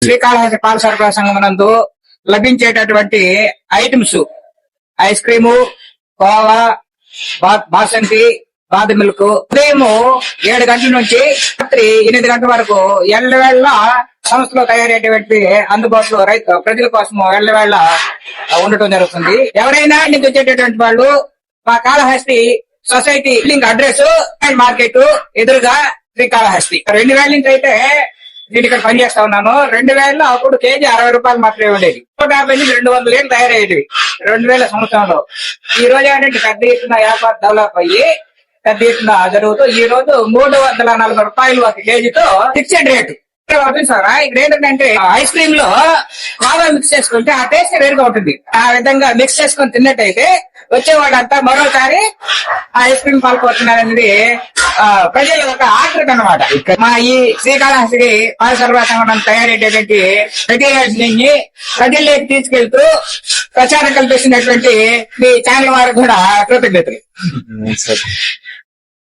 శ్రీకాళహస్తి పాల సరఫరా సంఘం నందు లభించేటటువంటి ఐటమ్స్ ఐస్ క్రీము, కోవా, బాసంతి, బాదం మిల్క్ ఉదయం 7 గంటల నుంచి రాత్రి 8 గంటల వరకు ఎల్లవేళ సంస్థలో తయారయ్యేటువంటి అందుబాటులో ప్రజల కోసం ఎల్లవేళ ఉండటం జరుగుతుంది. ఎవరైనా నుంచి వచ్చేటటువంటి వాళ్ళు మా Kalahasti society building address market ఎదురుగా శ్రీకాళహస్తి. 2000 నుంచి అయితే నేను ఇక్కడ పనిచేస్తా ఉన్నాను. 2000లో అప్పుడు కేజీ 60 రూపాయలు మాత్రమే ఉండేది. 150 నుంచి 200 ఏళ్ళు తయారయ్యేది 2000 సంవత్సరంలో. ఈ రోజు ఏంటంటే పెద్ద ఎత్తున వ్యాపారం డెవలప్ అయ్యి పెద్ద ఎత్తున జరుగుతూ ఈ రోజు 340 రూపాయలు ఒక కేజీతో ఫిక్స్డ్ రేటు సార్. ఇక్కడ ఏంటంటే ఐస్ క్రీమ్ లో బాగా మిక్స్ చేసుకుంటే ఆ టేస్ట్ వేరుగా ఉంటుంది. ఆ విధంగా మిక్స్ చేసుకుని తిన్నట్టయితే వచ్చేవాడంతా మరోసారి ఆ ఐస్ క్రీమ్ పాల్గొంటున్నారనేది ప్రజల ఒక ఆకృతి అనమాట. మా ఈ శ్రీకాళహస్తి పాల సరఫరా సంఘం తయారయ్యేటువంటి ప్రతి ప్రజల్లోకి తీసుకెళ్తూ ప్రచారం కల్పిస్తున్నటువంటి మీ ఛానల్ వారికి కూడా కృతజ్ఞతలు.